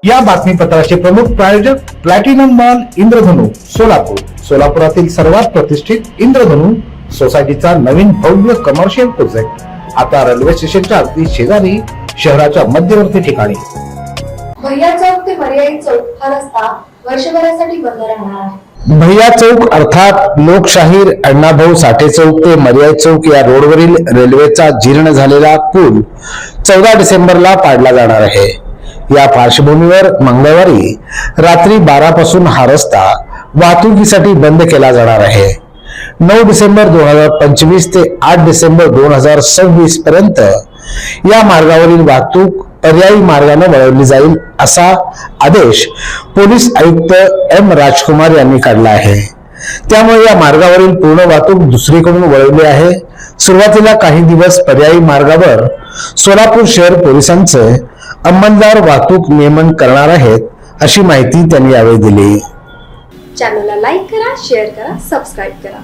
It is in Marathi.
या बातमीपत्राचे प्रमुख प्रायोजक प्लॅटिनम मॉल इंद्रधनु सोलापूर। सोलापुरातील सर्वात प्रतिष्ठित इंद्रधनु सोसायटीचा नवीन भव्य कमर्शियल प्रोजेक्ट आता रेल्वे स्टेशनच्या अगदी शेजारी शहराच्या मध्यवर्ती ठिकाणी। भैया चौक ते मर्याई चौक हा रस्ता वर्षभरासाठी बंद राहणार आहे। भैया चौक अर्थात लोकशाहीर अण्णाभाऊ साठे चौक ते मर्याई चौक या रोडवरील रेल्वेचा जीर्ण झालेला पूल 14 डिसेंबरला पाडला जाणार आहे। या पार्श्वभूमीवर मंगळवारी रात्री 12 पासून हा रस्ता वाहतुकीसाठी बंद केला जाणार आहे। 9 डिसेंबर 2025 ते 8 डिसेंबर 2026 पर्यंत या मार्गावरील वाहतूक पर्यायी मार्गाने वळवली जाईल असा आदेश पोलीस आयुक्त एम राजकुमार यांनी काढला आहे। त्यामुळे या मार्गावरील पूर्ण वाहतूक दुसरीकडून वळवली आहे। सुरुवातीला काही दिवस पर्यायी मार्गावर सोलापूर शहर पोलिसांचे अंमलदार वाहतूक नियमन करणार आहेत अशी माहिती त्यांनी यावेळी दिली। चॅनलला लाईक करा, शेअर करा, सबस्क्राईब करा।